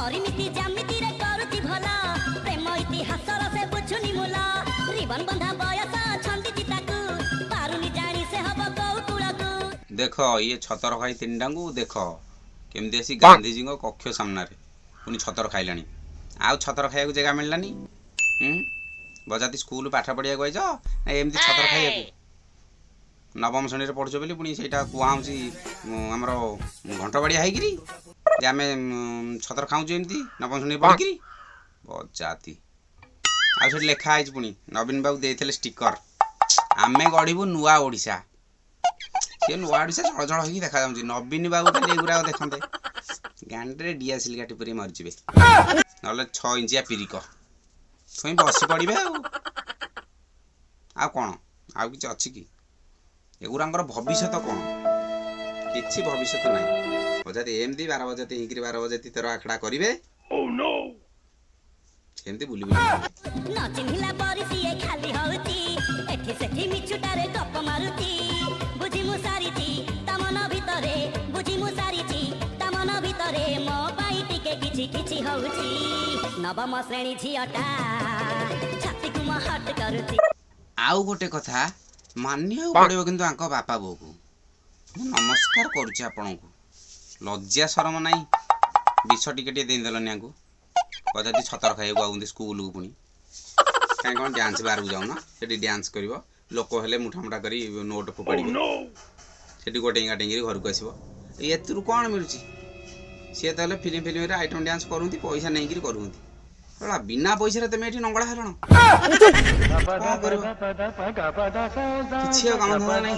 परिमिति जामिति रे करूची भला प्रेम इतिहास से बुझुनी मूला रिबन बंधा बयस छंदी ताकू पारुनी जानी से हब कौतुलकू देखो ये छतर खाई तीनटा को देख केमती आसी गांधीजी कक्ष सामने पुणी छतर खाइलानी आउ छतर खाइबा जगह मिललानी बजाती स्कूल पाठ पढ़िया गइज ना एमती छतर खाइबा नवम श्रेणी पढ़ुछ बोली पुणी सेटा कुआउची हमर घंटबाड़िया हैगिरी जे आमे छतर खाऊछु एमती नवम श्रेणी पढ़िकी बजाती आ से लेखा आइछ पुणी नवीन बाबू देइथिले स्टिकर आमे गढ़िबु नुआ ओडिशा से नुआ ओडिशा जळ जळ होई देखा जाउची नवीन बाबू खाली एगुरा देखंते गांडरे डियासिल गाटी परी मर जिवे नले 6 इंचिया पिरिक थोई बसी पड़िबे आ कोन आ किछ अछि कि एगुरांकर भविष्य कोन किछि भविष्य नै बजाते एमदी 12 बजे 12 बजे 13 आखड़ा करिवे ओ नो एमदी बुली बुली न चिन्हिला परिसी ए खाली होउती एठी सेठी मिछुटारे गप मारुती बुझी मुसारीची तमन भितरे बुझी मुसारीची तमन भितरे मो पाई टिके किछि किछि होउची नवम श्रेणी झियटा छाती कुम हट करूची आउ गोटे कथा मानिया पड़िबो किंतु आंको बापा बो को नमस्कार करूची आपन को लज्जा शरम नाही विष टिके टिके देन देलनी आंको बजाती छतर खाइबो आउंदी स्कूल को पुणी काई कोन डांस बार को जाउ ना सेठी डांस करबो लोक हेले मुठा मुठा करी नोट फोपाड़िबो सेठी गोटे इंगा टेंगिरी घर को आसीबो एतरु कोन मिलुची से तले फिल्म रे आइटम डांस करूंती पैसा नै करी करूंती बड़ा बिना पैसा रे तमे एठी नंगड़ा हेलण किछि काम धंदा नै